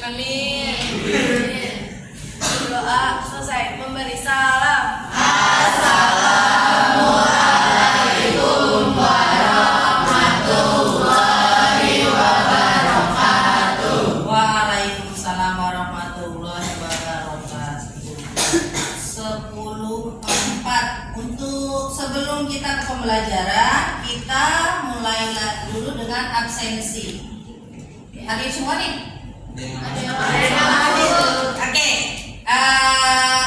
Amin. Doa selesai. Memberi salam. Assalamualaikum warahmatullahi wabarakatuh. Waalaikumsalam warahmatullahi wabarakatuh. 10.4. Untuk sebelum kita ke pembelajaran, kita mulai dulu dengan absensi. Hadir semua nih? Oke.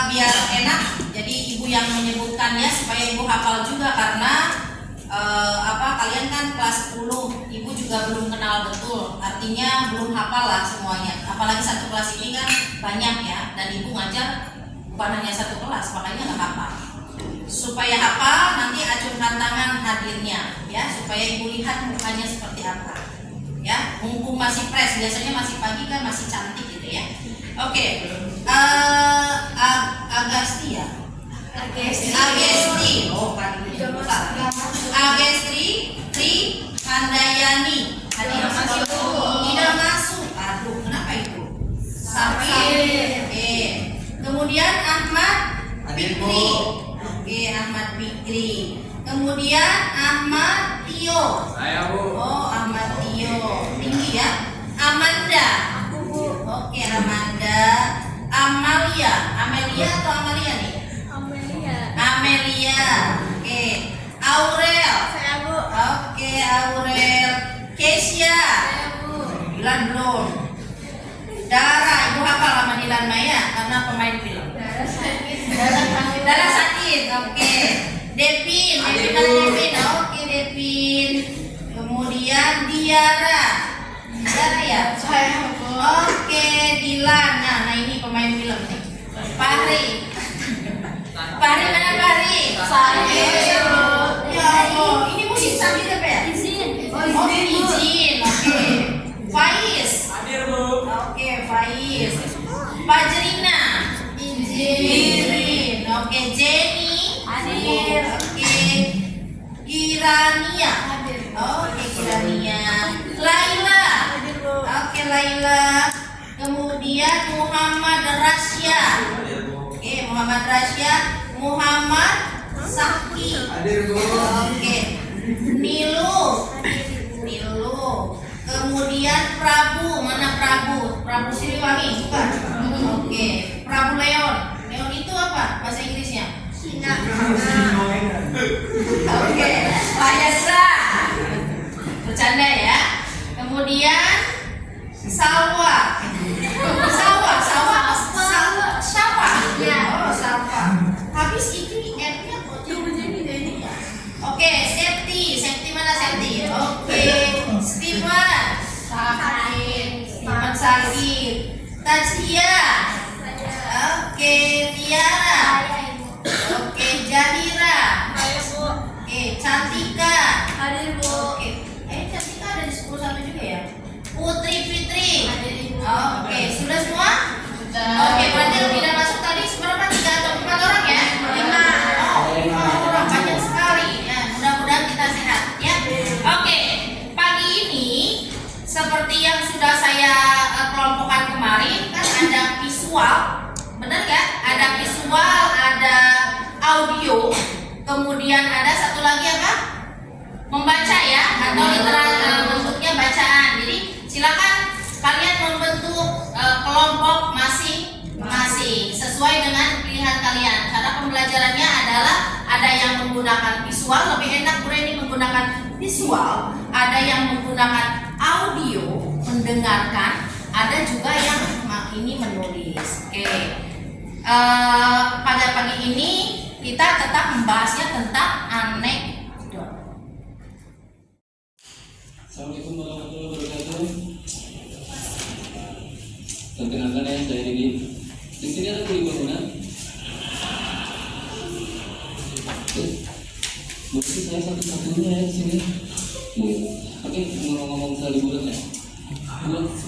Biar enak, jadi ibu yang menyebutkan ya supaya ibu hafal juga karena kalian kan kelas 10, ibu juga belum kenal betul, artinya belum hafal lah semuanya. Apalagi satu kelas ini kan banyak ya, dan ibu ngajar bukan hanya satu kelas, makanya nggak hafal. Supaya hafal nanti acungkan tangan hadirnya ya, supaya ibu lihat mukanya seperti apa ya. Mumpung masih fresh, biasanya masih pagi kan masih cantik gitu ya. Oke. Agasti ya. Agesti. Oh, pagi Agesti Tri Handayani. Hadir tidak masuk. Aduh, kenapa itu? Sakit. Oke. Kemudian Ahmad Fikri. Oke, Ahmad Fikri. Kemudian Ahmad Tio. Saya Bu. Oh, Ahmad Tio. Tinggi ya. Amanda. Aku Bu. Oke, Amanda. Amalia. Amelia atau Amalia nih? Amelia. Amelia. Oke. Aurel. Saya Bu. Oke, Aurel. Kesia. Saya Bu. Dilan belum. Dara, ibu hafal sama Dilan Maya karena pemain film. Darah sakit. Dara sakit. Oke. Devin. Devin. Oke, Devin. Kemudian Diara. Diara ya? Saya Bu. Oke, Dilan. Nah ini pemain film nih. Fahri. Fahri mana Fahri? Saya Bu. Ya Allah, ini musik sambil apa ya? Izin. Oh, izin. Oke. Faiz. Hadir Bu. Oke, Faiz. Fajrina. Izin. Oke, Jenny. Hadir. Oke. Kirania. Hadir. Oke, Kirania. Laila. Hadir Bu. Oke, Laila. Kemudian Muhammad Rasya. Hadir Bu. Oke, Muhammad Rasya. Muhammad Saki. Hadir Bu. Oke. Nilu. Nilu. Kemudian Prabu. Mana Prabu? Prabu Siliwangi, bukan? Oke. Prabu Leon. Leon itu apa bahasa Inggrisnya? Cina. Oke. Layasa. Bercanda ya. Kemudian Salwa. Sawa. Ya. Oh, Sawa. Habis ini N-nya kok jadi ini ya. Oke, Septi mana Septi? Oke, Steven sakit. Tajia. Oke, Tiara. Oke, Jahira. Saya Bu. Oke, Cantika. Hadir Bu. Oke, Cantika ada di 10.1 juga ya? Putri Fitri. Hadir Ibu. Oke, sudah semua? Oke, berarti yang tidak masuk tadi seberapa? 3 atau 4 orang ya? 5. Oh, 5 orang, banyak sekali. Ya, mudah-mudahan kita sehat ya. Oke, pagi ini seperti yang sudah saya kelompokkan kemarin kan ada visual, benar nggak? Ada visual, ada audio, kemudian ada satu lagi apa? Membaca ya, atau bentuknya bacaan. Jadi silakan kalian membentuk kelompok masing-masing sesuai dengan pilihan kalian. Karena pembelajarannya adalah ada yang menggunakan visual, lebih enak Reni menggunakan visual, ada yang menggunakan audio, mendengarkan, ada juga yang ini menulis. Oke. Pada pagi ini kita tetap membahasnya tentang anekdot. Assalamualaikum warahmatullahi wabarakatuh. Perkenalkan ya, saya Didi. Di sini ada kuliah bangunan. Mungkin saya satu-satunya ya di sini. Oke, ngomong-ngomong soal liburan ya.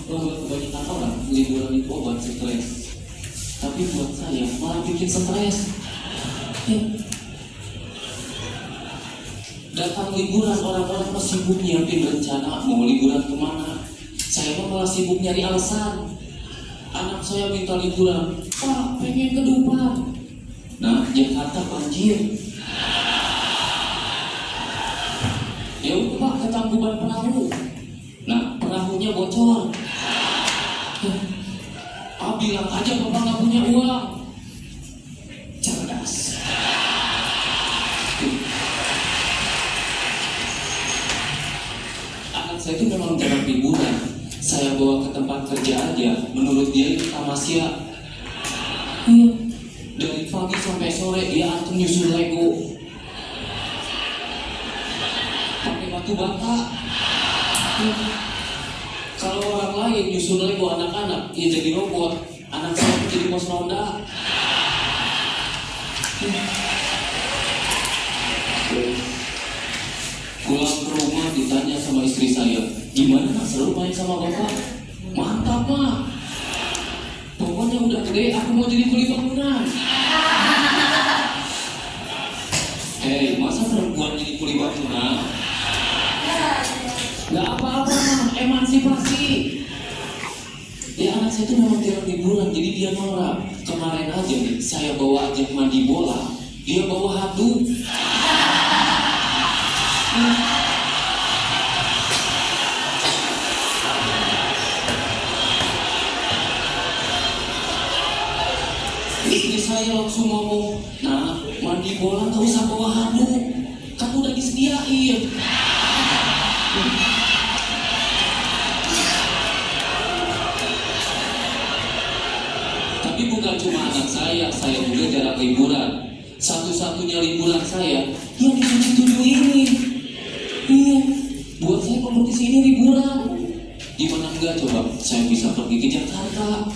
Buat kebanyakan orang, liburan itu obat stres. Tapi buat saya malah bikin stres. Datang liburan orang-orang masih sibuk nyiapin rencana mau liburan kemana. Saya malah sibuk nyari alasan. anak saya minta liburan. Pak, pengen ke Dufan. Nah, Jakarta banjir. Ya udah Pak, ke Tangkuban Perahu. Nah, perahunya bocor. Ah, bilang aja Bapak nggak punya uang. Cerdas. Anak saya itu memang jarang liburan. Saya bawa ke tempat kerja aja. Menurut dia itu tamasya. Dari pagi sampai sore dia antum nyusun Lego. Pakai batu bata. Kalau orang lain nyusun Lego anak-anak, ya jadi robot. Anak saya jadi pos ronda. Pulang ke rumah ditanya sama istri saya, gimana nak seru main sama bapak? Mantap mah. Pokoknya udah gede aku mau jadi kuli bangunan. Hei, masa perempuan jadi kuli bangunan? Gak apa-apa mah, emansipasi. Ya anak saya itu memang tidak liburan, jadi dia norak. Kemarin aja nih, saya bawa ajak mandi bola, dia bawa handuk. Istri saya langsung ngomong, nah mandi bola gak usah bawa handuk, kan udah disediain. Tapi bukan cuma anak saya juga jarang liburan. Satu-satunya liburan saya yang di 7 ini. Iya, buat saya kompetisi ini liburan. Gimana enggak coba? Saya bisa pergi ke Jakarta,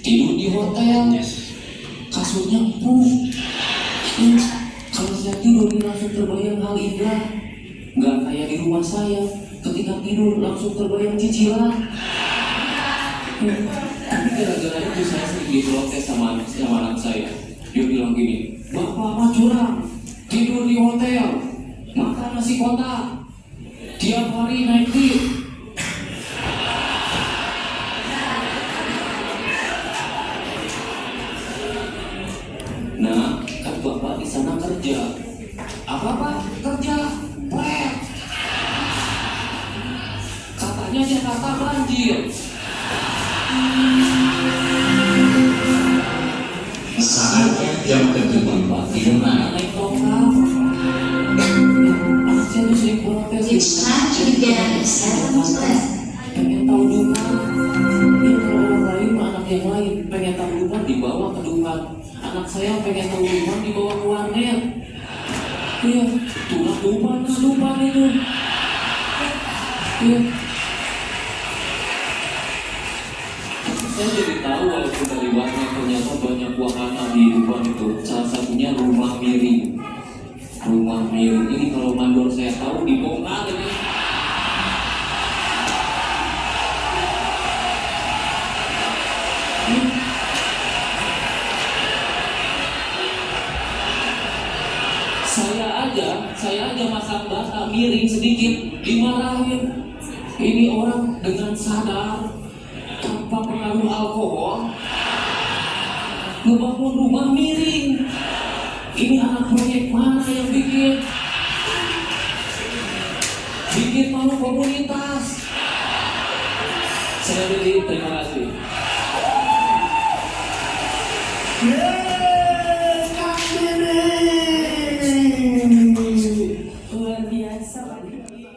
tidur di hotel, kasurnya empuk. Kalau saya tidur langsung terbayang hal indah. Nggak kayak di rumah saya, ketika tidur langsung terbayang cicilan. Tapi gara-gara itu saya sering diprotes sama anak saya. Dia bilang gini, bapak mah curang, tidur di hotel, makan nasi kotak, tiap hari naik lift. Nah, kan bapak di sana kerja. Apa pak? Kerja, prep. Katanya Jakarta banjir. Saatnya jam kedua. Bapak di mana naik tongkat? Anak saya tuh sering protes. It's time to begin the seventh lesson. Pengen tahu Dufan. Ya kalau orang lain mah anak yang lain pengen tahu Dufan dibawa ke Dufan. Anak saya pengen tahu Dufan dibawa ke warnet. Iya, tulang Dufan itu. Iya. Saya jadi tahu walaupun dari warnet ternyata banyak wahana di Dufan itu. Salah satunya rumah miring. Rumah miring ini kalau mandor saya tahu dibongkar ini. Saya aja masang bata miring sedikit dimarahin. Ini orang dengan sadar tanpa pengaruh alkohol ngebangun rumah miring. Ini anak proyek mana yang bikin malu komunitas. Saya beri terima kasih. Luar biasa Pak Diki.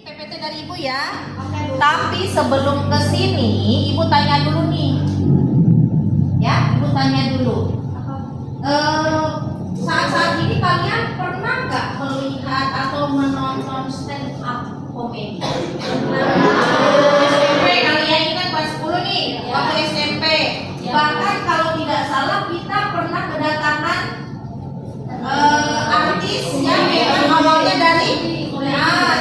PPT dari Ibu ya. Tapi sebelum ke sini, Ibu tanya dulu nih. Ya, Ibu tanya dulu. Saat-saat ini kalian pernah nggak melihat atau menonton stand up comedy? SMP kalian ini kan kelas 10 nih, waktu SMP. Bahkan kalau tidak salah kita pernah kedatangan artis yang memang awalnya dari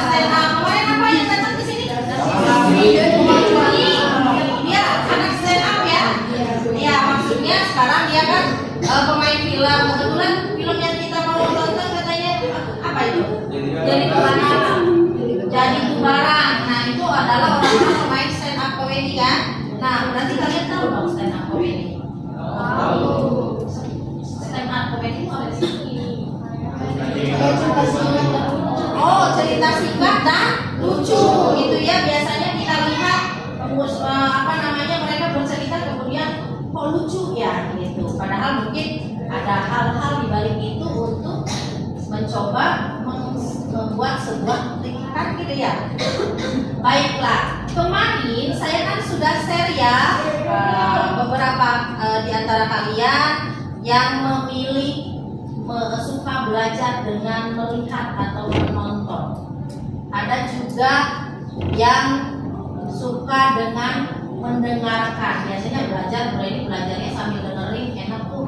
stand up. Kemarin apa yang datang ke sini? Dia anak stand up ya. Ya maksudnya sekarang dia kan pemain film. Kebetulan film yang kita mau tonton katanya apa itu? Jadi Tubarang. Jadi Tubarang. Nah itu adalah orang-orang pemain stand up comedy kan. Nah berarti kalian tahu dong stand up comedy? Tahu. Stand up comedy itu ada di sini. Oh cerita singkat dan lucu gitu ya. Biasanya kita lihat mereka bercerita kemudian kok lucu ya gitu. Padahal mungkin ada hal-hal di balik itu untuk mencoba membuat sebuah tingkat gitu ya. Baiklah, kemarin saya kan sudah share ya beberapa di antara kalian yang memilih suka belajar dengan melihat atau menonton. Ada juga yang suka dengan mendengarkan. Biasanya belajarnya sambil dengerin, enak tuh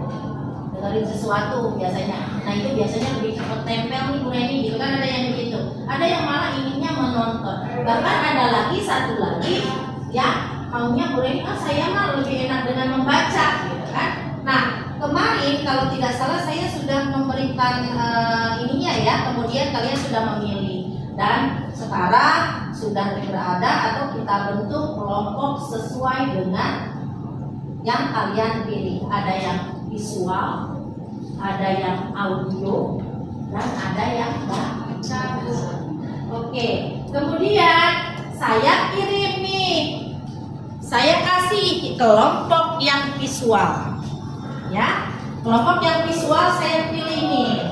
dengerin sesuatu biasanya. Nah itu biasanya lebih cepat tempel nih Bu Reni gitu kan, ada yang begitu. Ada yang malah inginnya menonton. Bahkan ada lagi satu lagi yang maunya Bu Reni, saya mah lebih enak dengan membaca gitu kan. Nah kemarin kalau tidak salah saya sudah memberikan ininya ya, kemudian kalian sudah memilih dan sekarang sudah berada atau kita bentuk kelompok sesuai dengan yang kalian pilih. Ada yang visual, ada yang audio, dan ada yang baca. Oke, kemudian saya kirim nih, saya kasih kelompok yang visual. Ya, kelompok yang visual saya pilih nih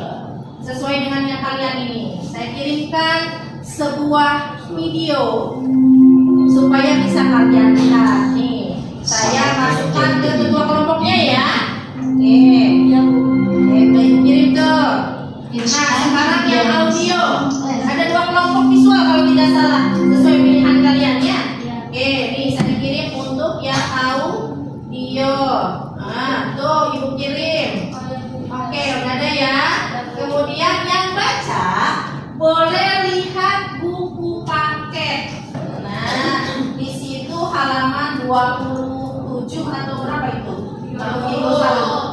sesuai dengan yang kalian ini. Saya kirimkan sebuah video supaya bisa kalian lihat nih. Saya masukkan ke kedua kelompoknya ya. Oke, kirim tuh. Nah, sekarang yang audio ada dua kelompok visual kalau tidak salah sesuai pilihan kalian ya. Oke, nih saya kirim untuk yang audio. Nah, tuh Ibu kirim. Oke, udah ada ya. Kemudian yang baca boleh lihat buku paket. Nah, di situ halaman 27 atau berapa itu?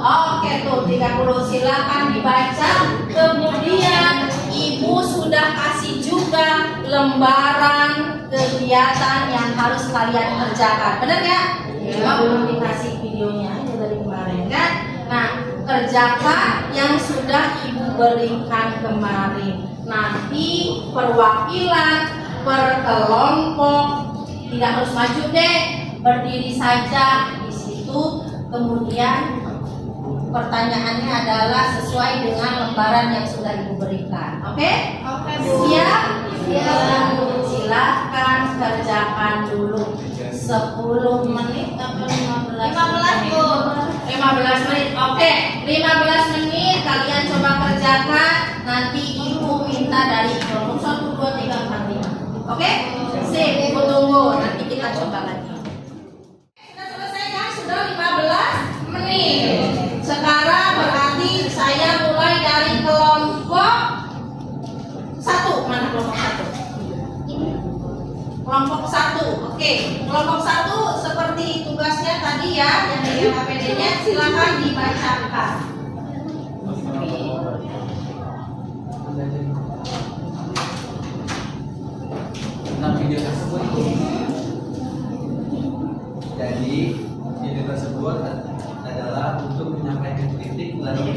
Oke tuh 30, silakan dibaca. Kemudian Ibu sudah kasih juga lembaran kegiatan yang harus kalian kerjakan. Benar ya? Cuma belum dikasih videonya aja dari kemarin kan. Nah, kerjakan yang sudah Ibu berikan kemarin. Nanti perwakilan per kelompok tidak harus maju deh, berdiri saja di situ. Kemudian pertanyaannya adalah sesuai dengan lembaran yang sudah Ibu berikan. Oke? Oke, Bu. Siap? Siap. Silakan kerjakan dulu. 10 menit atau 15 Bu. 15 menit. Oke, 15 menit kalian coba kerjakan. Nanti Ibu minta dari kelompok 1, 2, 3, 4, 5. Oke? Sip, Ibu tunggu. Nanti kita coba lagi. Sudah selesai kan? Sudah 15 menit. Sekarang berarti saya mulai dari kelompok 1. Mana kelompok 1? Kelompok 1, oke. Kelompok 1 seperti tugasnya tadi ya, yang di APD-nya silakan dibacakan. Nah, video tersebut jadi video tersebut adalah untuk menyampaikan kritik melalui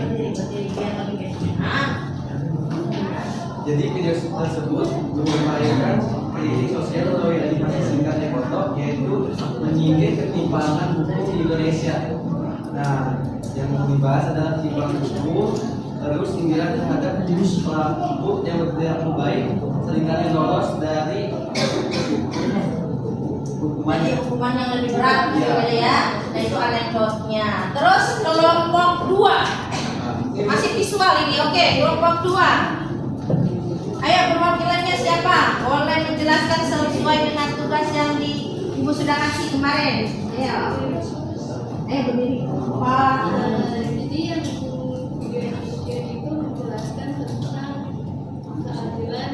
jadi video tersebut menyampaikan kritik sosial melalui animasi singkat yang foto, yaitu menyindir ketimpangan buku di Indonesia. Nah, yang dibahas adalah ketimpangan buku, terus sindiran terhadap pelaku yang berperilaku baik seringkali lolos dari hukuman. Jadi hukuman yang lebih berat gitu ya. Nah itu anekdotnya. Terus kelompok 2 masih visual ini, oke. Kelompok 2, ayo perwakilannya siapa? Boleh menjelaskan sesuai dengan tugas yang Ibu sudah kasih kemarin. Ayo, berdiri. Pak. Jadi yang itu menjelaskan tentang keadilan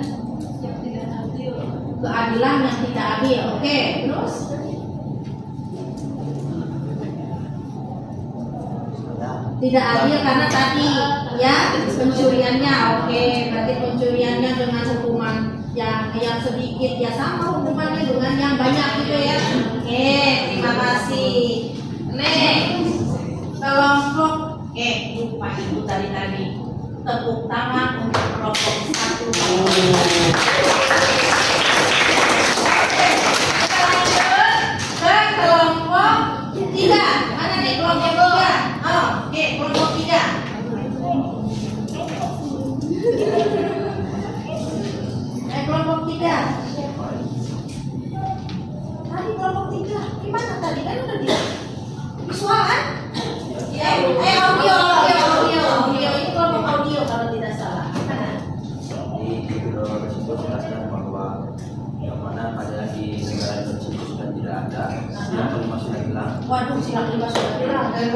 yang tidak adil. Keadilan yang tidak adil, oke. Terus tidak adil karena tadi ya pencuriannya, oke. Berarti pencuriannya dengan hukuman yang sedikit ya sama hukumannya dengan yang banyak gitu ya. Oke, terima kasih. Next, kelompok lupa ibu tadi. Tepuk tangan untuk kelompok 1. Kita lanjut ke kelompok 3. Mana nih kelompok 3? Oh, oke, kelompok 3. Kelompok 3. Tadi kelompok 3. Gimana tadi? Kan udah bilang visual kan? Ya, audio. Ini kelompok audio kalau tidak salah. Di video tersebut jelaskan bahwa yang mana pada di negara tersebut sudah tidak ada, silang kelima sudah hilang, Waduh, silang 5 sudah bilang. yang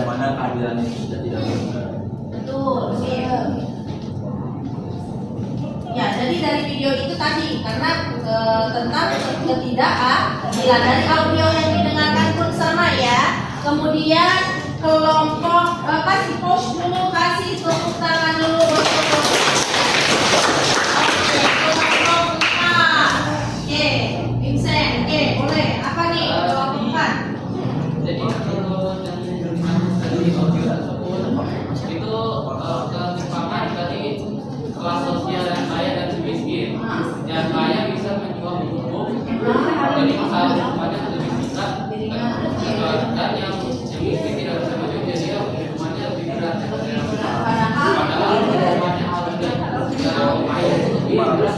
mana keadilan itu sudah tidak benar. Betul, iya. Ya, jadi dari video itu tadi karena tentang ketidakadilan dari audio yang didengarkan pun sama ya. Kemudian kelompok kasih pause dulu, kasih tepuk tangan dulu. Oke, kelompok 4. Oke, Vincent, boleh. Apa nih kelompok 4? Jadi kalau dari audio tersebut itu ketimpangan dari kelas sosial yang kaya dan miskin. Yang kaya bisa menjual hukum, jadi masalah hukumannya lebih besar. Dan yang miskin tidak bisa menjual, jadi hukumannya lebih berat. Padahal hukumannya harusnya yang kaya lebih berat.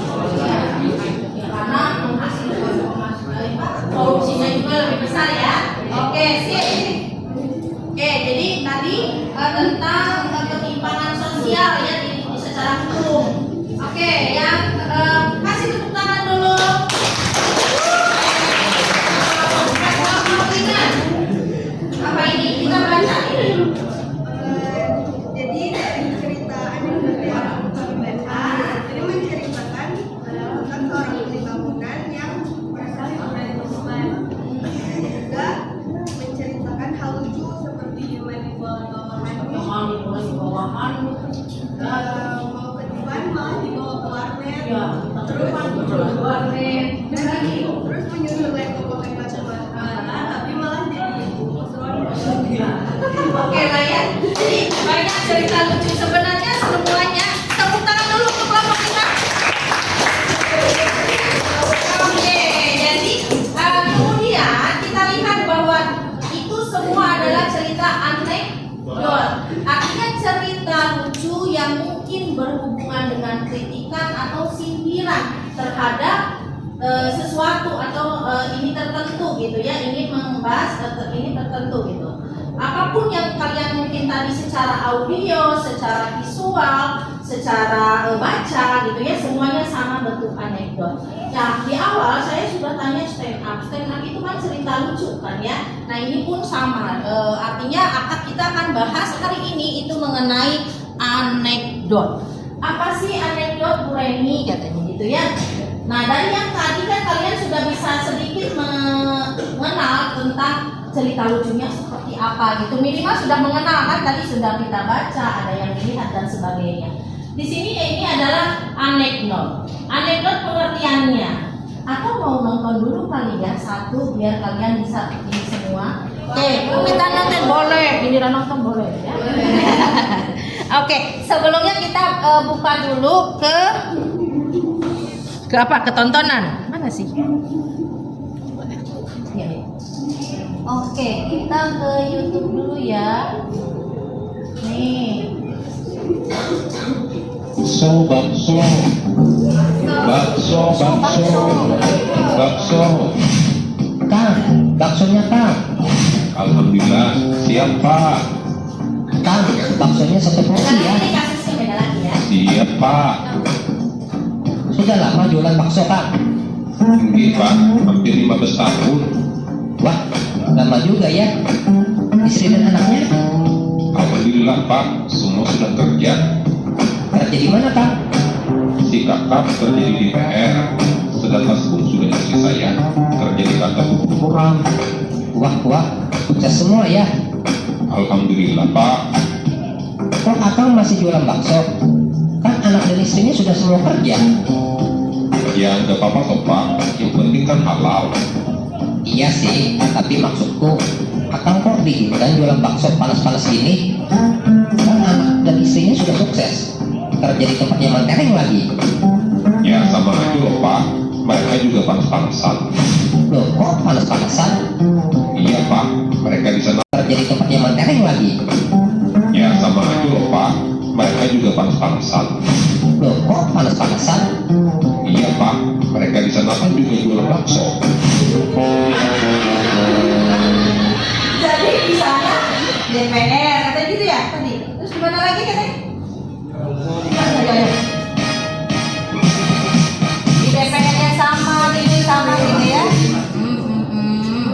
Karena menghasilkan korupsinya juga lebih besar ya. Oke, sip. Oke, jadi tadi tentang ketimpangan sosial ya secara hukum. Oke, yang kasih tepuk tangan dulu. Apa ini? Kita baca ini. Jadi cerita ini menceritakan tentang seorang pemilik bangunan yang berasal dari Osman. Juga menceritakan hal lucu seperti human di bawahan, mau ketiban malah dibawa ke warnet, terus menyusul leko-leko batu-bata, tapi malah jadi Oke lah ya. Jadi banyak cerita lucu sebenarnya semuanya. Tepuk tangan dulu untuk kelompok kita. Oke, jadi kemudian kita lihat bahwa itu semua adalah cerita anekdot. Artinya cerita lucu yang mungkin berhubungan dengan kritikan atau sindiran terhadap sesuatu atau ini tertentu gitu ya. Ini membahas ini tertentu gitu. Apapun yang kalian mungkin tadi secara audio, secara visual, secara baca gitu ya, semuanya sama bentuk anekdot. Nah, di awal saya sudah tanya stand up itu kan cerita lucu kan ya. Nah, ini pun sama. Artinya kita akan bahas hari ini itu mengenai anekdot. Apa sih anekdot, Bu Reni katanya gitu ya. Nah, dari yang tadi kan kalian sudah bisa sedikit mengenal tentang cerita lucunya seperti apa gitu. Minimal sudah mengenal kan, tadi sudah kita baca, ada yang dilihat dan sebagainya. Di sini ini adalah anekdot. Anekdot pengertiannya. Atau mau nonton dulu kali ya satu biar kalian bisa ini semua. Oke, kita nonton boleh, giliran nonton boleh ya. Oke, sebelumnya kita buka dulu ke apa? Ketontonan. Mana sih? Ya. Oke, kita ke YouTube dulu ya. Nih. Bakso. Bakso. Kang, baksonya Kang. Alhamdulillah, siap Pak. Kang, baksonya 1 porsi ya. Ini kasusnya beda lagi ya. Siap Pak. Sudah lama jualan bakso Kang. Tinggi Pak, hampir 15 tahun. Wah, lama juga ya. Istri dan anaknya Alhamdulillah Pak, semua sudah kerja. kerja di mana Kang? Si kakak kerja di DPR, sedangkan pun sudah istri saya kerja di kantor orang. Wah, sukses semua ya. Alhamdulillah Pak. Kok Akang masih jualan bakso? Kan anak dan istrinya sudah semua kerja. Ya nggak apa-apa kok Pak, yang penting kan halal. Iya sih, tapi maksudku Akang kok diizinkan jualan bakso panas-panas gini? Kan anak dan istrinya sudah sukses kerja di tempatnya mantereng lagi. Ya sama aja loh Pak, mereka juga panas-panasan. Loh, kok panas-panasan? Iya Pak, mereka di sana. Kerja di tempatnya mantereng lagi. Ya sama aja loh Pak, mereka juga panas-panasan. Loh, kok panas-panasan? Iya Pak, mereka di sana kan juga jual bakso. Jadi di sana DPR kata gitu ya tadi. Terus gimana lagi katanya? Di DPR nya sama, ini sama gitu ya.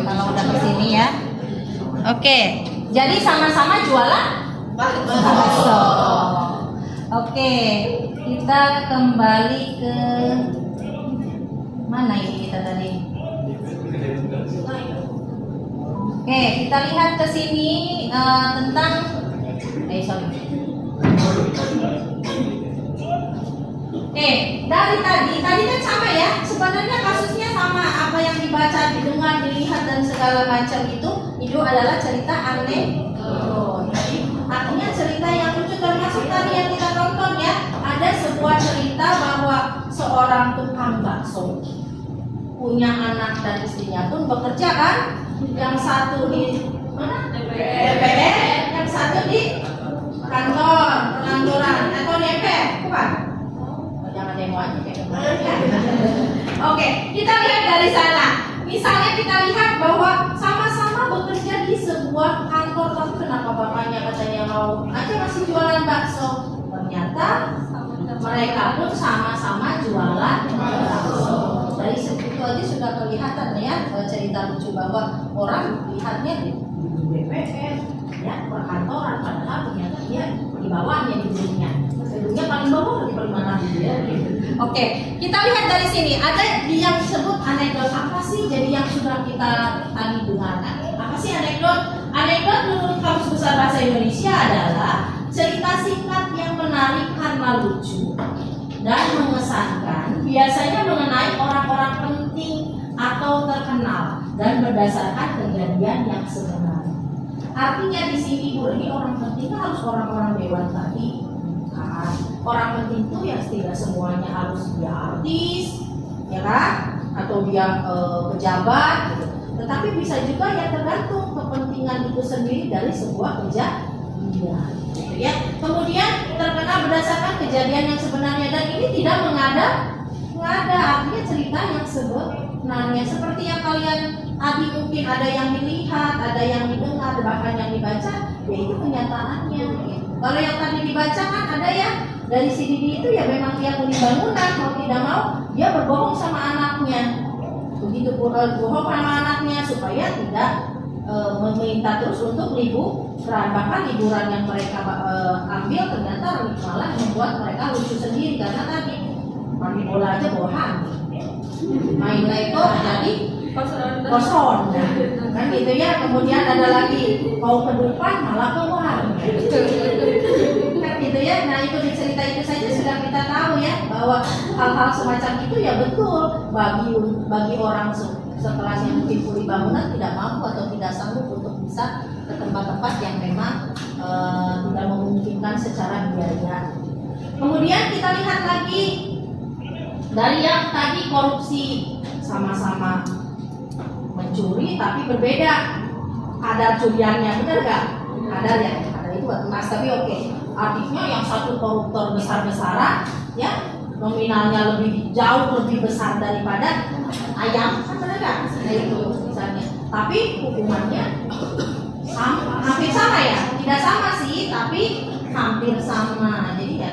Kalau udah kesini ya. Oke, jadi sama-sama jualan bakso. Oke, kita kembali ke mana ini kita tadi? Oke, kita lihat ke sini tentang sorry. Oke, dari tadi kan sama ya. Sebenarnya kasusnya sama, apa yang dibaca, didengar, dilihat dan segala macam itu adalah cerita anekdot. Jadi artinya cerita yang lucu, termasuk tadi yang kita tonton ya. Ada sebuah cerita bahwa seorang tukang bakso punya anak dan istrinya pun bekerja kan. Yang satu di mana? DPR, yang satu di kantor pengangguran atau DPR, bukan? Jangan demo aja kayak Oke, kita lihat dari sana. Misalnya kita lihat bahwa sama-sama bekerja di sebuah kantor, tapi kenapa bapaknya katanya mau aja masih jualan bakso? Ternyata mereka pun sama-sama jualan bakso. Dari segitu aja sudah kelihatan ya cerita lucu bahwa orang lihatnya di DPR ya perkantoran, padahal ternyata dia di bawahnya, di gedungnya paling bawah, di paling mana ya. Oke, kita lihat dari sini ada yang disebut anekdot. Apa sih jadi yang sudah kita tadi dengarkan? Apa sih anekdot? Anekdot menurut Kamus Besar Bahasa Indonesia adalah cerita singkat yang menarik karena lucu dan mengesankan, biasanya mengenai orang-orang penting atau terkenal dan berdasarkan kejadian yang sebenarnya. Artinya di sini Bu, ini orang penting kan harus orang-orang dewan tadi. Kan? Orang penting itu ya tidak semuanya harus dia artis, ya kan? Atau dia pejabat, gitu. Tetapi bisa juga ya tergantung kepentingan itu sendiri dari sebuah kejadian. Gitu ya. Kemudian terkenal berdasarkan kejadian yang sebenarnya, dan ini tidak mengada, artinya cerita yang sebenarnya seperti yang kalian tadi mungkin ada yang dilihat, ada yang didengar, bahkan yang dibaca, ya itu kenyataannya. Gitu. Kalau yang tadi dibaca kan ada ya dari si Didi itu ya memang dia punya bangunan, mau tidak mau dia berbohong sama anaknya. Begitu bohong sama anaknya supaya tidak meminta terus untuk liburan, bahkan liburan yang mereka ambil ternyata malah membuat mereka lucu sendiri karena tadi main bola aja bohong, main Lego jadi kosong, kan gitu ya. Kemudian ada lagi mau ke depan malah keluar, kan gitu ya. Nah itu di cerita itu saja sudah kita tahu ya bahwa hal-hal semacam itu ya betul bagi orang sekelas yang mungkin kuli bangunan tidak mampu atau tidak sanggup untuk bisa ke tempat-tempat yang memang tidak memungkinkan secara biaya. Kemudian kita lihat lagi dari yang tadi korupsi, sama-sama mencuri tapi berbeda kadar curiannya, benar nggak? Kadar ya, kadar itu buat emas tapi oke. Artinya yang satu koruptor besar-besaran ya nominalnya jauh lebih besar daripada ayam, kan benar nggak? Nah itu misalnya. Tapi hukumannya hampir sama ya, tidak sama sih, tapi hampir sama. Jadi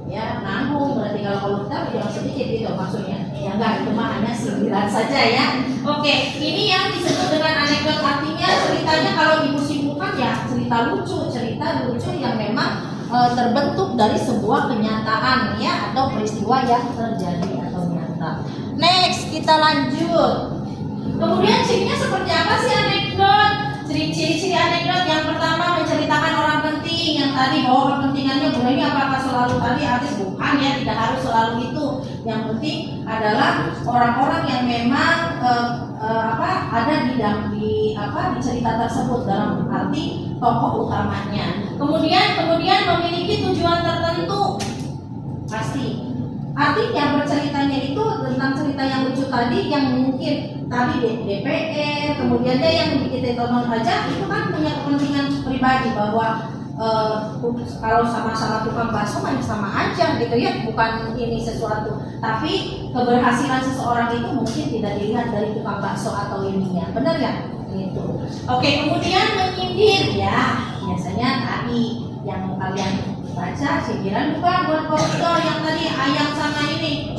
ya nanggung, berarti kalau kita jangan sedikit gitu maksudnya. Ya enggak, itu mah hanya sindiran saja ya. Oke, ini yang disebut dengan anekdot, artinya ceritanya kalau ibu simpulkan ya cerita lucu yang memang terbentuk dari sebuah kenyataan ya atau peristiwa yang terjadi atau nyata. Next, kita lanjut. Kemudian cirinya seperti apa sih anekdot? Ciri-ciri anekdot yang pertama menceritakan orang penting, yang tadi bahwa kepentingannya Bu ini apakah selalu tadi artis, bukan ya, tidak harus selalu itu. Yang penting adalah orang-orang yang memang ada di cerita tersebut dalam arti tokoh utamanya. Kemudian memiliki tujuan tertentu pasti. Artinya berceritanya itu tentang cerita yang lucu tadi, yang mungkin tadi DPR, kemudian dia yang kita tonton aja itu kan punya kepentingan pribadi bahwa kalau sama-sama tukang bakso kan sama aja gitu ya, bukan ini sesuatu. Tapi keberhasilan seseorang itu mungkin tidak dilihat dari tukang bakso atau ininya, benar ya? Gitu. Oke, kemudian menyindir ya, biasanya tadi yang kalian baca sindiran bukan buat koruptor yang tadi ayam sama ini.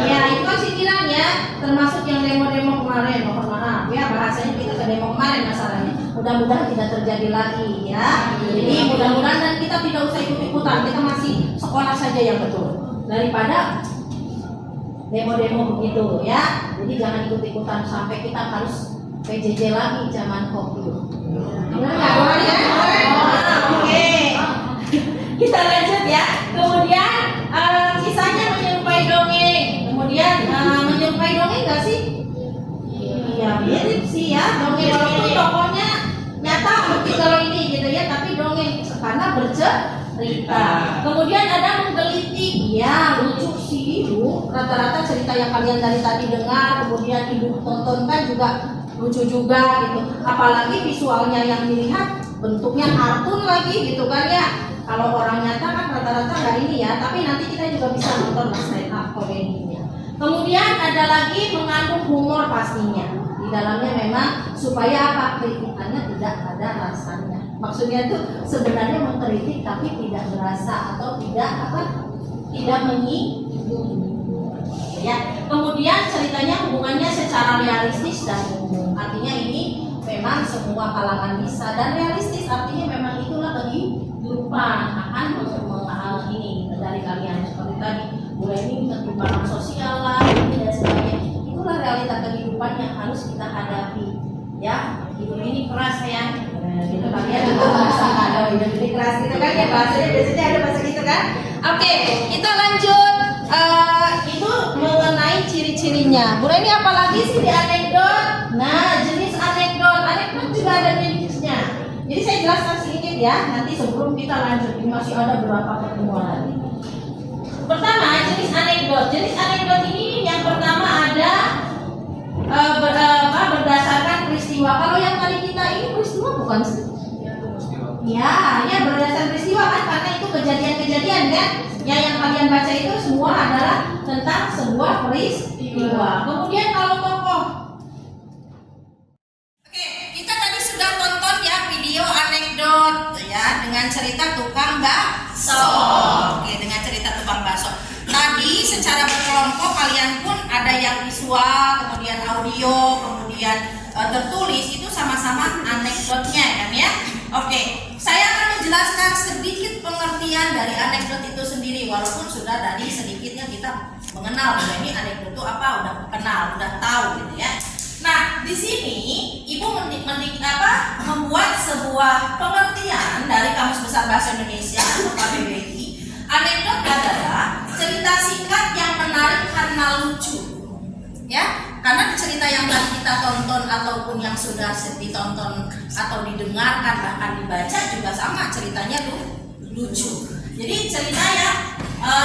Ya itu kan sindiran ya, termasuk yang demo kemarin, mohon maaf ya bahasanya kita ke demo kemarin masalahnya. Mudah-mudahan tidak terjadi lagi ya. Jadi mudah-mudahan dan kita tidak usah ikut-ikutan, kita masih sekolah saja yang betul daripada demo-demo begitu ya. Jadi jangan ikut-ikutan sampai kita harus PJJ lagi zaman COVID. Benar nggak boleh ya? Oke. Kita lanjut ya. Kemudian kisahnya menyerupai dongeng. Kemudian menyerupai dongeng nggak sih? Iya mirip sih ya. Dongeng itu tokohnya nyata seperti kalau ini gitu ya, tapi dongeng karena bercerita. Kemudian ada menggelitik, ya lucu sih Bu. Rata-rata cerita yang kalian dari tadi dengar, kemudian ibu tontonkan juga lucu juga gitu. Apalagi visualnya yang dilihat bentuknya kartun lagi gitu kan ya. Kalau orang nyata kan rata-rata nggak ini ya, tapi nanti kita juga bisa nonton stand up komedinya. Kemudian ada lagi mengandung humor pastinya. Di dalamnya memang supaya apa, kritikannya tidak ada rasanya. Maksudnya itu sebenarnya mengkritik tapi tidak berasa atau tidak menyinggung. Ya. Kemudian ceritanya hubungannya secara realistis dan umum. Artinya ini memang semua kalangan bisa, dan realistis artinya memang itulah kehidupan akan ini dari kalian seperti tadi mulai ini ketimpangan sosial lah dan sebagainya. Itulah realita kehidupan yang harus kita hadapi ya. Hidup ini keras ya, gitu kalian juga merasakan hidup ini keras gitu kan ya, bahasanya biasanya ada bahasa gitu kan. Oke, kita lanjut. Itu mengenai ciri-cirinya. Bu ini apalagi sih di anekdot? Nah, jenis anekdot juga ada jenisnya. Jadi saya jelaskan sedikit ya, nanti sebelum kita lanjut, ini masih ada beberapa pertemuan lagi. Pertama, jenis anekdot. Jenis anekdot ini yang pertama ada berdasarkan peristiwa. Kalau yang tadi kita ini peristiwa bukan sih? Ya berdasarkan peristiwa kan, karena itu kejadian-kejadian kan. Yang kalian baca itu semua adalah tentang sebuah peristiwa. Kemudian kalau tokoh, oke, kita tadi sudah tonton ya video anekdot ya dengan cerita tukang bakso. Oke, dengan cerita tukang bakso. Tadi secara berkelompok kalian pun ada yang visual, kemudian audio, kemudian tertulis, itu sama-sama anekdotnya kan ya. Oke, saya akan menjelaskan sedikit pengertian dari anekdot itu sendiri, walaupun sudah tadi sedikitnya kita mengenal bahwa ini anekdot itu apa, udah kenal, udah tahu gitu ya. Nah, di sini Ibu membuat sebuah pengertian dari Kamus Besar Bahasa Indonesia atau KBBI. Anekdot adalah cerita singkat yang menarik karena lucu. Ya, karena cerita yang tadi kita tonton ataupun yang sudah ditonton atau didengarkan bahkan dibaca juga sama, ceritanya lucu. Jadi cerita yang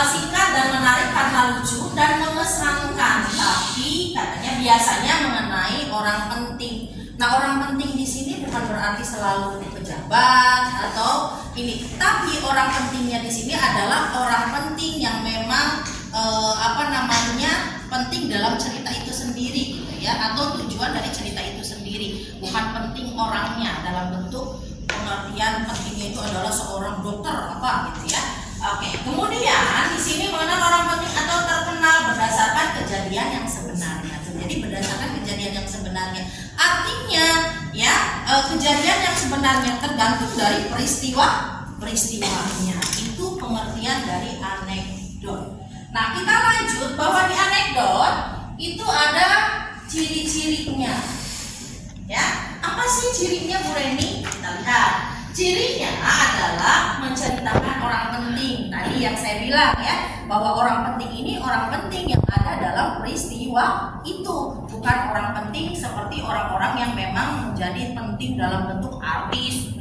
singkat dan menarik karena lucu dan mengesankan, tapi katanya biasanya mengenai orang penting. Nah, orang penting di sini bukan berarti selalu pejabat atau ini, tapi orang pentingnya di sini adalah orang penting yang memang penting dalam cerita itu sendiri gitu ya, atau tujuan dari cerita itu sendiri, bukan penting orangnya dalam bentuk pengertian pentingnya itu adalah seorang dokter apa gitu ya. Oke, kemudian di sini mengenal orang penting atau terkenal berdasarkan kejadian yang sebenarnya. Jadi berdasarkan kejadian yang sebenarnya, artinya ya kejadian yang sebenarnya tergantung dari peristiwanya. Itu pengertian dari anekdot. Nah, kita lanjut bahwa di anekdot itu ada ciri-cirinya. Ya, apa sih cirinya Bu Reni? Kita lihat. Cirinya adalah menceritakan orang penting. Tadi yang saya bilang ya, bahwa orang penting ini orang penting yang ada dalam peristiwa itu, bukan orang penting seperti orang-orang yang memang menjadi penting dalam bentuk artis,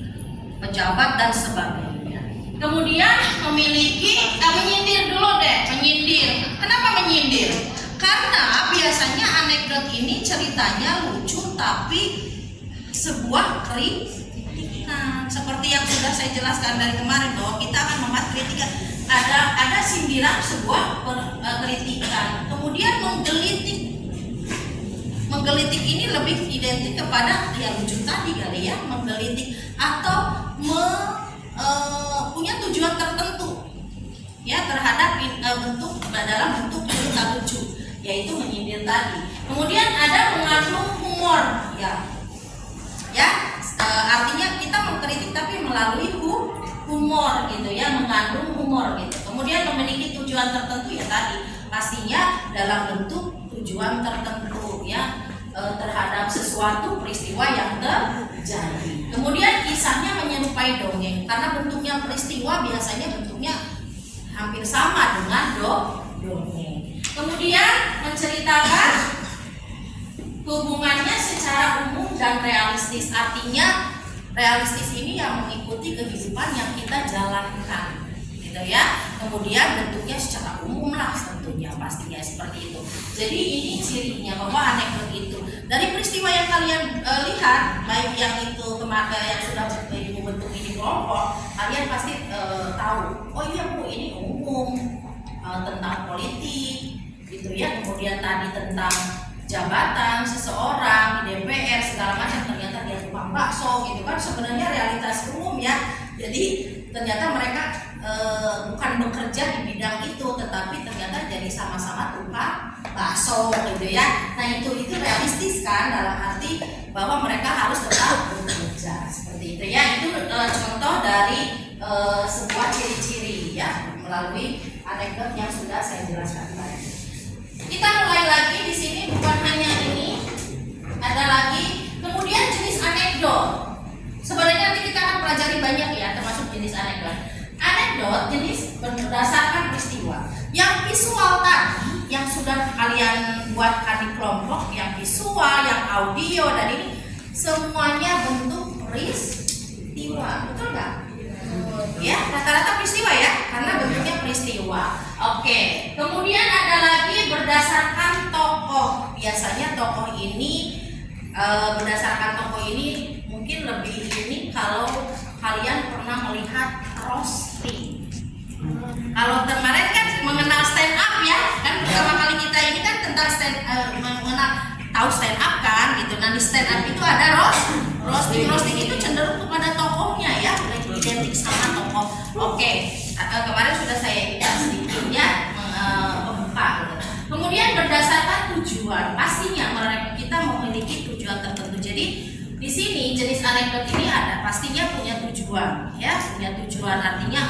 pejabat dan sebagainya. Kemudian memiliki, menyindir dulu deh, menyindir. Kenapa menyindir? Karena biasanya anekdot ini ceritanya lucu tapi sebuah kritikan. Seperti yang sudah saya jelaskan dari kemarin bahwa kita akan membahas kritikan. Ada sindiran sebuah kritikan. Kemudian menggelitik ini lebih identik kepada yang lucu tadi kali ya, menggelitik atau punya tujuan tertentu ya terhadap dalam bentuk cerita lucu, yaitu menyindir tadi. Kemudian ada mengandung humor ya artinya kita mengkritik tapi melalui humor gitu ya, mengandung humor gitu. Kemudian memiliki tujuan tertentu ya tadi, pastinya dalam bentuk tujuan tertentu ya terhadap sesuatu peristiwa yang terjadi. Kemudian kisahnya menyerupai dongeng karena bentuknya peristiwa biasanya bentuknya hampir sama dengan dongeng. Kemudian menceritakan hubungannya secara umum dan realistis, artinya realistis ini yang mengikuti kehidupan yang kita jalankan gitu ya. Kemudian bentuknya secara umum lah tentunya, pastinya seperti itu. Jadi ini cirinya bahwa anekdot itu dari peristiwa yang kalian lihat, baik yang itu kemarin yang sudah bentuk ini kelompok, kalian pasti tahu. Oh iya Bu, ini umum tentang politik gitu ya. Kemudian tadi tentang jabatan seseorang di DPR segala macam, ternyata dia tukang bakso gitu kan, sebenarnya realitas umum ya. Jadi ternyata mereka bukan bekerja di bidang itu, tetapi ternyata jadi sama-sama tukang bakso gitu ya. Nah itu realistis kan, dalam arti bahwa mereka harus tetap bekerja seperti itu ya. Itu contoh dari sebuah ciri-ciri ya melalui anekdot yang sudah saya jelaskan tadi. Kita mulai lagi di sini, bukan hanya ini, ada lagi. Kemudian jenis anekdot. Sebenarnya nanti kita akan pelajari banyak ya, termasuk jenis anekdot. Anekdot jenis berdasarkan peristiwa. Yang visual tadi, yang sudah kalian buatkan di kelompok, yang visual, yang audio dan ini semuanya bentuk peristiwa, betul nggak? Ya, rata-rata peristiwa ya, karena bentuknya peristiwa. Oke, kemudian ada lagi berdasarkan tokoh. Biasanya tokoh ini berdasarkan tokoh ini mungkin lebih ini kalau kalian pernah melihat roasting. Kalau kemarin kan mengenal stand up ya, kan pertama kali kita ini kan tentang mengenal tahu stand up kan gitu. Nah di stand up itu ada roasting. Roasting itu cenderung kepada tokohnya ya, identik sama tokoh. Oke, kemarin sudah saya ingat sedikit ya pembuka. Gitu. Kemudian berdasarkan tujuan, pastinya kita memiliki tujuan tertentu. Jadi di sini jenis anekdot ini ada pastinya punya tujuan ya, punya tujuan artinya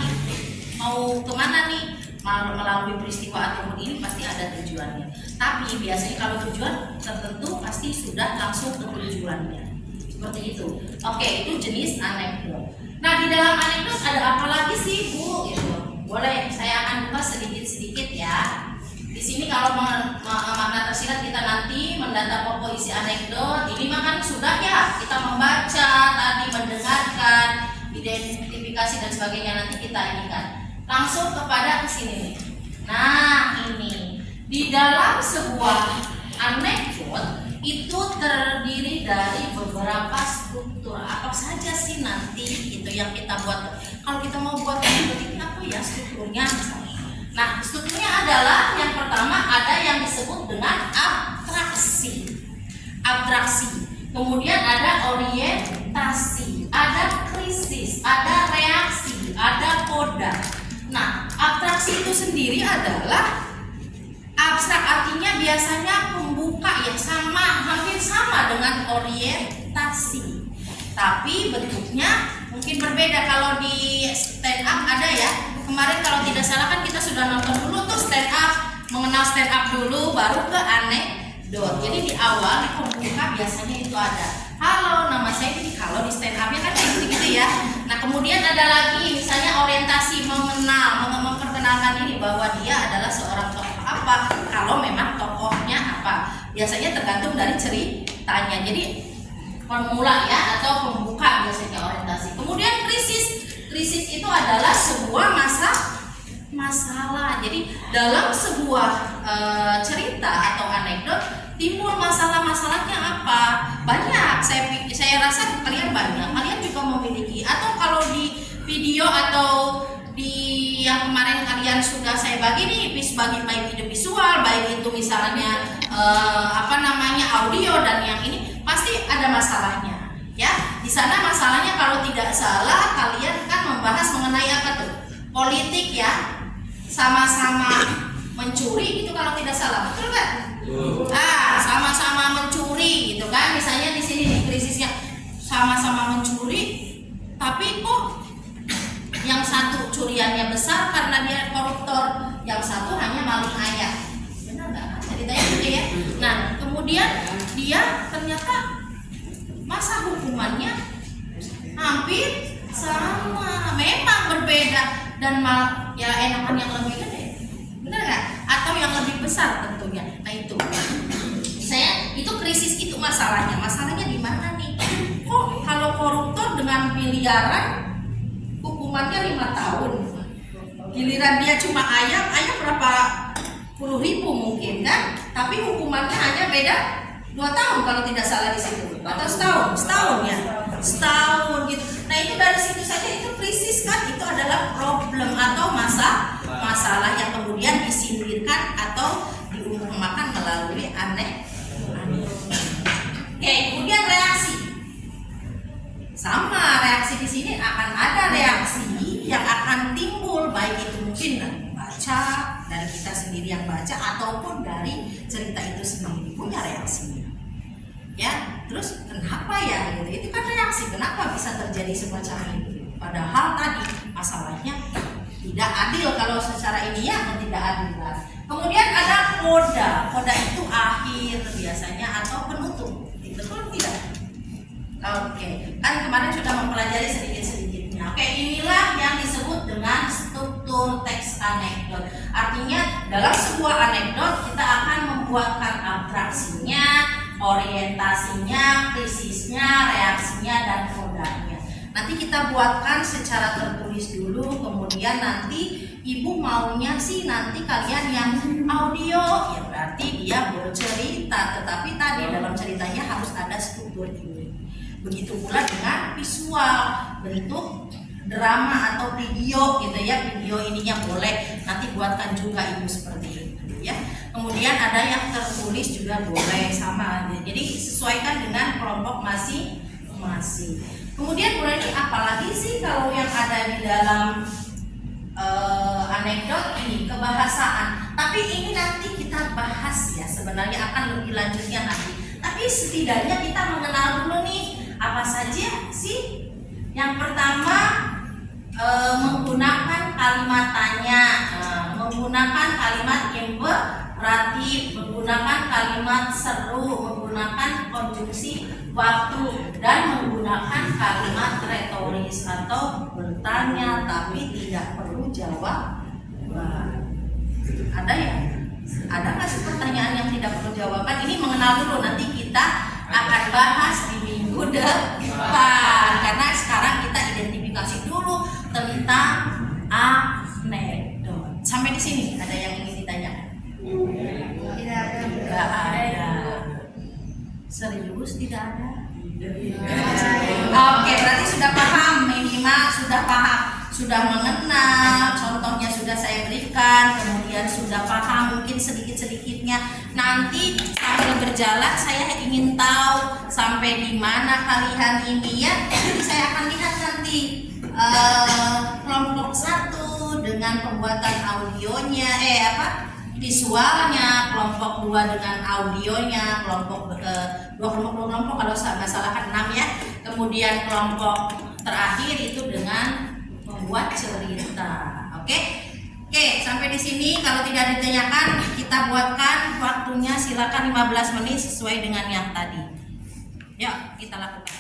mau kemana nih, melalui peristiwa ataupun ini pasti ada tujuannya. Tapi biasanya kalau tujuan tertentu pasti sudah langsung ke tujuannya seperti itu. Oke, itu jenis anekdot. Nah di dalam anekdot ada apa lagi sih Bu? Gitu. Boleh saya akan buka sedikit-sedikit ya. Di sini kalau makna tersirat kita nanti mendata pokok isi anekdot. Ini makan sudah ya, kita membaca tadi, mendengarkan, identifikasi dan sebagainya, nanti kita ini kan langsung kepada kesini nih. Nah ini di dalam sebuah anekdot itu terdiri dari beberapa struktur. Apa saja sih nanti itu yang kita buat? Kalau kita mau buat anekdot ini apa ya strukturnya misalnya? Nah strukturnya adalah yang pertama ada yang disebut dengan abstraksi. Kemudian ada orientasi, ada krisis, ada reaksi, ada koda. Nah, abstraksi itu sendiri adalah abstrak, artinya biasanya pembuka ya, hampir sama dengan orientasi. Tapi bentuknya mungkin berbeda. Kalau di stand up ada ya. Kemarin kalau tidak salah kan kita sudah nonton dulu tuh stand up, mengenal stand up dulu baru ke anekdot. Jadi di awal di pembuka biasanya itu ada. Halo, nama saya ini. Kalau di stand up-nya kan kayak gitu ya. Nah, kemudian ada lagi misalnya orientasi, memperkenalkan diri bahwa dia adalah seorang tokoh apa. Kalau memang tokohnya apa. Biasanya tergantung dari ceritanya. Jadi pemula ya atau pembuka biasanya orientasi. Kemudian krisis itu adalah sebuah masalah. Jadi dalam sebuah cerita atau anekdot timbul masalahnya apa? Banyak. Saya rasa kalian banyak. Kalian juga memiliki, atau kalau di video atau di yang kemarin kalian sudah saya bagi nih, baik itu visual, baik itu misalnya audio dan yang ini pasti ada masalahnya. Ya, di sana masalahnya kalau tidak salah kalian kan membahas mengenai apa tuh? Politik ya, sama-sama mencuri itu kalau tidak salah, betul kan? Sama-sama mencuri gitu kan? Misalnya di sini nih krisisnya sama-sama mencuri, tapi kok yang satu curiannya besar karena dia koruptor, yang satu hanya maling ayam. Benar nggak? Ceritanya gitu ya. Nah, kemudian dia ternyata masa hukumannya hampir sama, memang berbeda dan ya enakan yang lebih gede, benar nggak? Atau yang lebih besar tentunya. Nah itu, misalnya itu krisis itu masalahnya di mana nih? Kok kalau koruptor dengan miliaran hukumannya 5 tahun, giliran dia cuma ayam berapa puluh ribu mungkin kan? Tapi hukumannya hanya beda 2 tahun kalau tidak salah di situ, atau setahun gitu. Nah itu dari situ saja itu krisis kan, itu adalah problem atau masalah yang kemudian disindirkan atau diumpamakan melalui Oke, kemudian reaksi. Sama, reaksi di sini akan ada reaksi yang akan timbul, baik itu mungkin dari kita sendiri yang baca ataupun dari cerita itu sendiri punya reaksinya. Ya, terus kenapa ya gitu? Itu kan reaksi, kenapa bisa terjadi semacam itu? Padahal tadi masalahnya tidak adil kalau secara ini ya, tidak adil. Kemudian ada koda itu akhir biasanya atau penutup, betul tidak? Oke, kan kemarin sudah mempelajari sedikit-sedikitnya. Oke, inilah yang disebut dengan struktur teks anekdot. Artinya dalam sebuah anekdot kita akan membuatkan abstraksinya, orientasinya, krisisnya, reaksinya, dan kodanya. Nanti kita buatkan secara tertulis dulu, kemudian nanti ibu maunya sih nanti kalian yang audio, ya berarti dia bercerita, tetapi tadi dalam ceritanya harus ada struktur ini. Begitu pula dengan visual, bentuk drama atau video gitu ya, video ininya boleh nanti buatkan juga ibu seperti itu ya. Kemudian ada yang tertulis juga boleh, sama, jadi sesuaikan dengan kelompok masing-masing. Kemudian berarti apalagi sih kalau yang ada di dalam anekdot ini, kebahasaan. Tapi ini nanti kita bahas ya, sebenarnya akan lebih lanjutnya nanti. Tapi setidaknya kita mengenal dulu nih apa saja sih. Yang pertama menggunakan kalimat tanya, menggunakan kalimat imperatif, menggunakan kalimat seru, menggunakan konjungsi waktu, dan menggunakan kalimat retoris atau bertanya tapi tidak perlu jawaban. Ada ya? Ada nggak sih pertanyaan yang tidak perlu jawaban? Ini mengenal dulu, nanti kita akan bahas di minggu depan. Karena sekarang kita identifikasi dulu tentang anekdot. Sampai di sini ada yang ingin ditanyakan? Tidak ada. Serius tidak ada? Oke, berarti sudah paham, minimal sudah paham, sudah mengenal, contohnya sudah sudah saya berikan, kemudian sudah paham mungkin sedikit-sedikitnya. Nanti sambil berjalan saya ingin tahu sampai di mana kalian ini ya. Jadi saya akan lihat nanti kelompok 1 dengan pembuatan audionya, visualnya, kelompok 2 dengan audionya, kelompok 2 kelompok kalau nggak salah kan 6 ya. Kemudian kelompok terakhir itu dengan membuat cerita. Oke, sampai di sini. Kalau tidak ditanyakan, kita buatkan waktunya silakan 15 menit sesuai dengan yang tadi. Yuk, kita lakukan.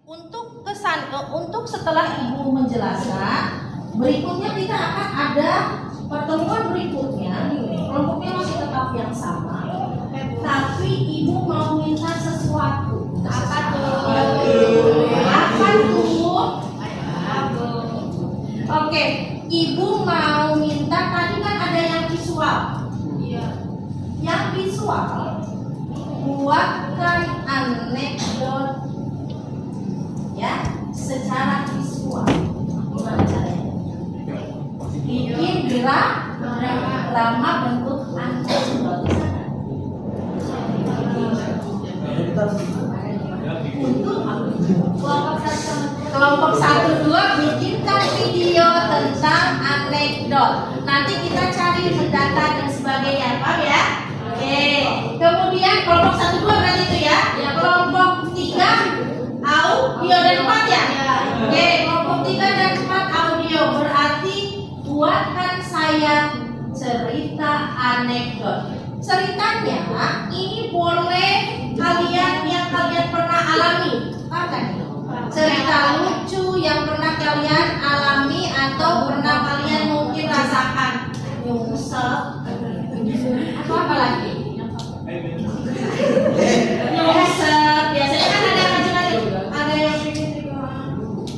Untuk setelah Ibu menjelaskan, berikutnya kita akan ada pertemuan berikutnya. Kelompoknya masih tetap yang sama, tapi Ibu mau minta sesuatu. Apa tuh? Oke, Ibu mau minta, tadi kan ada yang visual. Yang visual, buatkan anekdot ya secara visual. Gimana caranya? Bikin drama bentuk anekdot. Untuk kelompok 1-2 bikinkan video tentang anekdot. Nanti kita cari data dan sebagainya, paham ya? Oke. Kemudian kelompok 1-2 berarti itu ya. Kelompok 3 audio dan 4 ya? Oke, kelompok 3 dan 4 audio berarti buatkan saya cerita anekdot. Ceritanya ini boleh yang kalian pernah alami. Apa kan? cerita lucu yang pernah kalian alami atau pernah kalian mungkin rasakan. Nyungsep atau apa lagi? Nyungsep biasanya kan ada macam-macam. Ada yang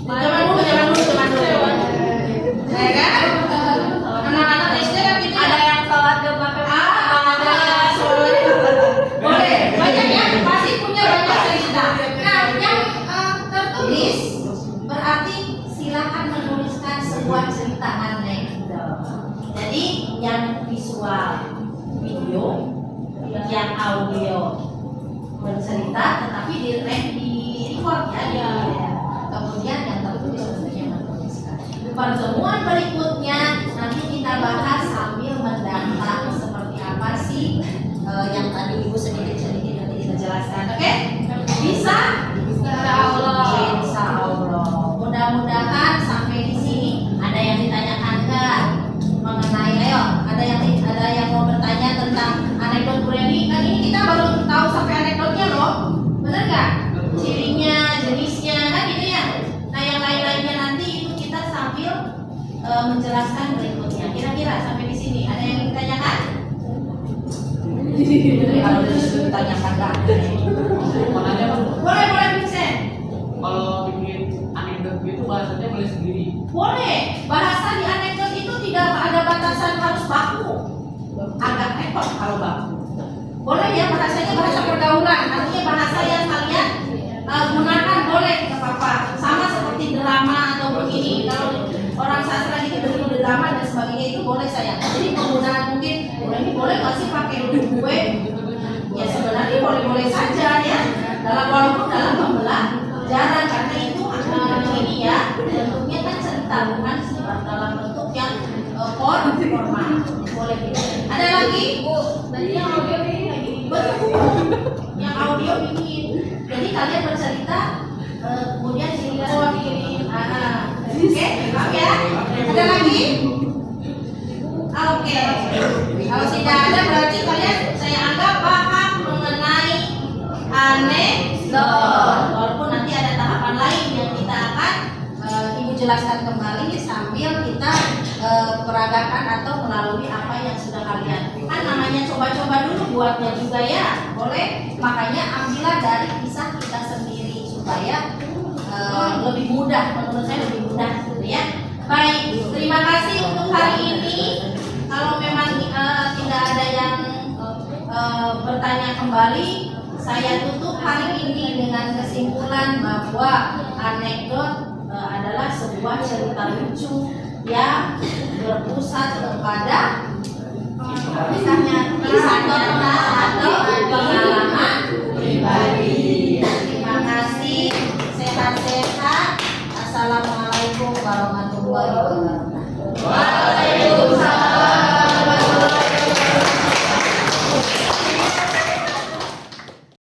zaman dulu ya kan? Anak-anak SD kan gitu. Ada yang sholat ke belakang. Ada sholat. Boleh, banyak ya, pasti punya banyak cerita. Nah, yang tertulis berarti silakan menuliskan sebuah cerita anekdot. Jadi yang visual video, yang audio bercerita, tetapi di record ya. Kemudian yang tertulis tentunya menuliskan. Pertemuan berikutnya nanti kita bahas sambil mendata seperti apa sih yang tadi Ibu sedikit-sedikit nanti kita jelaskan. Oke? Bisa? Insya Allah. Mudah-mudahan sampai di sini ada yang ditanyakan enggak mengenai, ayo, ada yang mau bertanya tentang anekdot Bu Reni. Kan ini kita baru tahu sampai anekdotnya loh. Benar nggak? Cirinya, jenisnya, kan gitu ya. Nah yang lain-lainnya nanti itu kita sambil menjelaskan berikutnya. Kira-kira sampai di sini ada yang ditanyakan? Kalau ditanyakan nggak? Boleh Vincent. Kalau bikin anekdot itu bahasanya boleh sendiri. Boleh. Bahasa di anekdot itu tidak ada batasan harus baku. Agak repot kalau baku. Boleh ya, bahasanya bahasa pergaulan. Artinya bahasa yang kalian gunakan, boleh nggak apa-apa. Sama seperti drama atau begini. Kalau orang sastra gitu begitu drama dan sebagainya itu boleh saya. Jadi penggunaan mungkin boleh nggak sih pakai gue? Ya sebenarnya boleh-boleh saja ya. Walaupun dalam pembelajaran karena itu ini ya bentuknya kan cerita bukan dalam bentuk yang formal. Boleh gitu. Ada lagi Bu? Tadi yang audio ini lagi. Betul. Yang audio bikin. Jadi kalian bercerita kemudian cerita bikin. Oke, paham ya? Ada lagi? Oke. Kalau tidak ada berarti kalian saya anggap paham mengenai anekdot. Walaupun nanti ada tahapan lain yang kita akan Ibu jelaskan kembali sambil kita peragakan atau melalui apa yang sudah kalian. Kan namanya coba-coba dulu buatnya juga ya. Boleh? Makanya ambillah dari kisah kita sendiri supaya lebih mudah, menurut saya lebih mudah gitu ya. Baik, terima kasih untuk hari ini. Kalau memang tidak ada yang bertanya kembali, saya tutup hari ini dengan kesimpulan bahwa anekdot adalah sebuah cerita lucu yang berpusat kepada kisah nyata atau pengalaman pribadi. Terima kasih, sehat-sehat. Assalamualaikum warahmatullahi wabarakatuh.